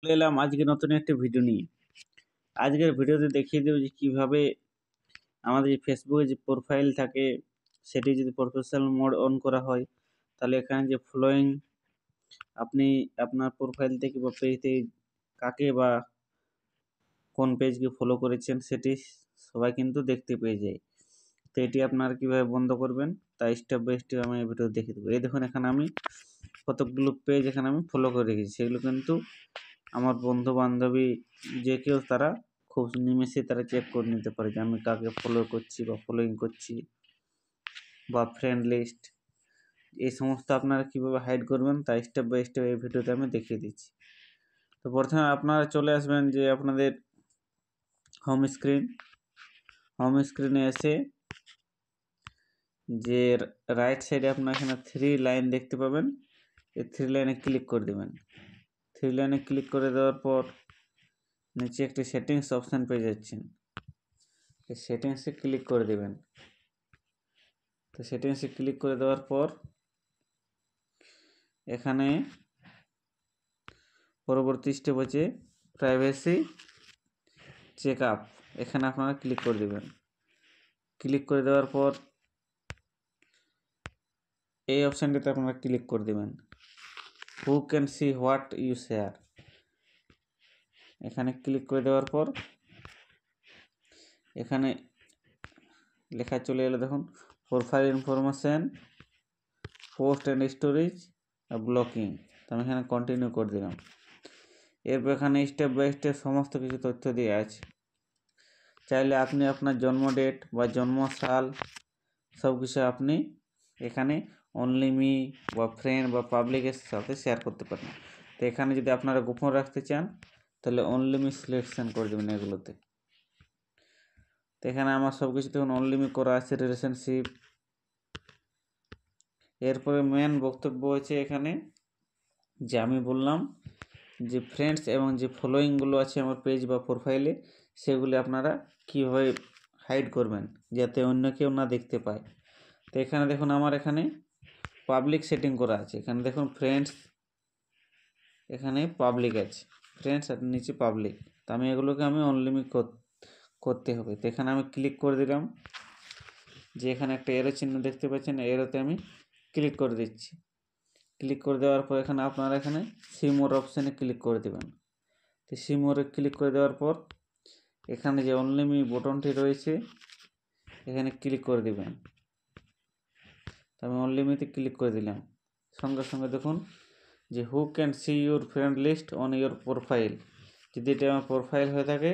চলে এলাম আজকে নতুন একটা ভিডিও নিয়ে। আজকের ভিডিওতে দেখিয়ে দেবো যে কিভাবে আমাদের ফেসবুকে যে প্রোফাইল থাকে সেটি যদি প্রফেশনাল মোড অন করা হয়, তাহলে এখানে যে ফলোয়িং আপনি আপনার প্রোফাইল থেকে বা পেজ থেকে কাকে বা কোন পেজকে ফলো করেছেন সেটি সবাই কিন্তু দেখতে পেয়ে যায়। তো এটি আপনারা কীভাবে বন্ধ করবেন তাই স্টেপ বাই স্টেপ আমি এই ভিডিও দেখিয়ে দেবো। এই দেখুন এখানে আমি কতগুলো পেজ এখানে আমি ফলো করে রেখেছি, সেগুলো কিন্তু আমার বন্ধু বান্ধবী যে কেউ তারা খুব নিমেষে তারা চেক করে নিতে পারে যে আমি কাকে ফলো করছি বা ফলোইং করছি বা ফ্রেন্ড লিস্ট। এই সমস্ত আপনারা কীভাবে হাইড করবেন তাই স্টেপ বাই স্টেপ এই ভিডিওতে আমি দেখিয়ে দিচ্ছি। তো প্রথমে আপনারা চলে আসবেন যে আপনাদের হোম স্ক্রিনে এসে যে রাইট সাইডে আপনার এখানে 3 লাইন দেখতে পাবেন, এই 3 লাইনে ক্লিক করে দেবেন। 3 লাইনে ক্লিক করে দেওয়ার পর নিচে একটি সেটিংস অপশান পেয়ে যাচ্ছেন, এই সেটিংসে ক্লিক করে দেবেন। তো সেটিংসে ক্লিক করে দেওয়ার পর এখানে পরবর্তী স্টেপ হচ্ছে প্রাইভেসি চেক আপ, এখানে আপনারা ক্লিক করে দেবেন। ক্লিক করে দেওয়ার পর এই অপশানটিতে আপনারা ক্লিক করে দেবেন, who can see what you share. এখানে ক্লিক করে দেওয়ার পর এখানে লেখা চলে এলো, দেখুন profile information, post and storage, blocking. তো আমি এখানে কন্টিনিউ করে দিলাম। এরপর এখানে স্টেপ বাই স্টেপ সমস্ত কিছু তথ্য দিয়ে আছে। চাইলে আপনি আপনার জন্ম ডেট বা জন্ম সাল সব কিছু আপনি এখানে অনলি মি বা ফ্রেন্ড বা পাবলিকের সাথে শেয়ার করতে পারেন। তো এখানে যদি আপনারা গোপন রাখতে চান তাহলে অনলি মি সিলেকশন করে দেবেন এগুলোতে। তো এখানে আমার সব কিছু দেখুন অনলি মি করা আছে, রিলেশনশিপ। এরপরে মেন বক্তব্য হচ্ছে এখানে যে আমি বললাম যে ফ্রেন্ডস এবং যে ফলোয়িংগুলো আছে আমার পেজ বা প্রোফাইলে সেগুলি আপনারা কীভাবে হাইড করবেন যাতে অন্য কেউ না দেখতে পায়। তো এখানে দেখুন আমার এখানে পাবলিক সেটিং করা আছে, এখানে দেখুন ফ্রেন্ডস, এখানে পাবলিক আছে ফ্রেন্ডস আর নিচে পাবলিক। তো আমি এগুলোকে আমি অনলিমিট করতে হবে। তো এখানে আমি ক্লিক করে দিলাম, যে এখানে একটা এরো চিহ্ন দেখতে পাচ্ছেন, এরোতে আমি ক্লিক করে দিচ্ছি। ক্লিক করে দেওয়ার পর এখানে আপনারা এখানে সি মোর অপশানে ক্লিক করে দেবেন। তো সি মোরে ক্লিক করে দেওয়ার পর এখানে যে অনলি মি বটনটি রয়েছে এখানে ক্লিক করে দেবেন। তো আমি অনলি মিতে ক্লিক করে দিলাম। সঙ্গে সঙ্গে দেখুন যে who can see your friend list on your profile, যদি এটা আমার প্রোফাইল হয়ে থাকে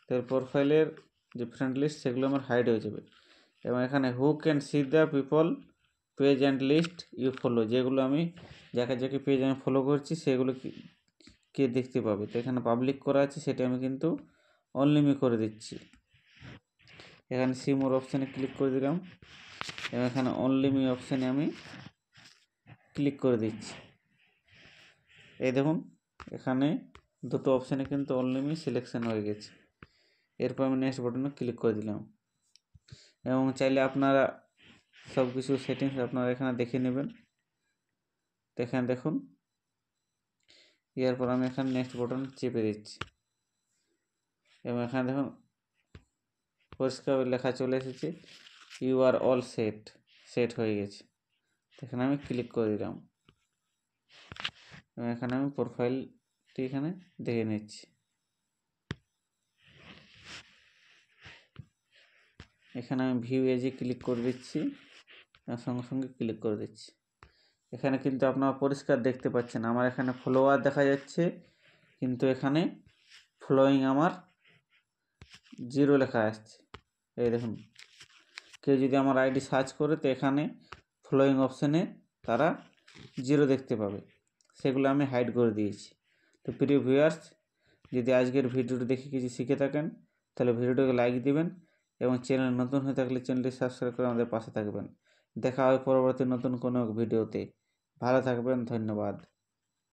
তাহলে প্রোফাইলের যে ফ্রেন্ড লিস্ট সেগুলো আমার হাইড হয়ে যাবে। এবং এখানে who can see the people page and list you follow, যেগুলো আমি যাকে যাকে পেজ আমি ফলো করছি সেগুলো কে দেখতে পাবে। তো এখানে পাবলিক করা আছে, সেটা আমি কিন্তু অনলিমি করে দিচ্ছি। এখানে সি মোর অপশানে ক্লিক করে দিলাম এবং এখানে অনলিমি অপশানে আমি ক্লিক করে দিচ্ছি। এই দেখুন এখানে দুটো অপশানে কিন্তু অনলিমি সিলেকশন হয়ে গেছে। এরপর আমি নেক্সট বাটনে ক্লিক করে দিলাম। এবং চাইলে আপনারা সব কিছু সেটিংস আপনারা এখানে দেখে নেবেন। তো এখানে দেখুন, এরপর আমি এখানে নেক্সট বাটন চেপে দিচ্ছি এবং এখানে দেখুন পরিষ্কার লেখা চলে এসেছে ইউ আর অল সেট হয়ে গেছে। এখানে আমি ক্লিক করে দিলাম এবং এখানে আমি প্রোফাইলটি এখানে দেখে নিচ্ছি। এখানে আমি ভিউ এজে ক্লিক করে দিচ্ছি, সঙ্গে সঙ্গে ক্লিক করে দিচ্ছি। এখানে কিন্তু আপনারা পরিষ্কার দেখতে পাচ্ছেন আমার এখানে ফলোয়ার দেখা যাচ্ছে, কিন্তু এখানে ফলোয়িং আমার 0 লেখা আসছে। এই দেখুন, কেউ যদি আমার আইডি সার্চ করে তো এখানে ফলোয়িং অপশানে তারা 0 দেখতে পাবে, সেগুলো আমি হাইড করে দিয়েছি। তো প্রিয় ভিউয়ার্স, যদি আজকের ভিডিওটি দেখে কিছু শিখে থাকেন তাহলে ভিডিওটাকে লাইক দিবেন এবং চ্যানেল নতুন হয়ে থাকলে চ্যানেলটি সাবস্ক্রাইব করে আমাদের পাশে থাকবেন। দেখা হবে পরবর্তী নতুন কোনো ভিডিওতে। ভালো থাকবেন, ধন্যবাদ।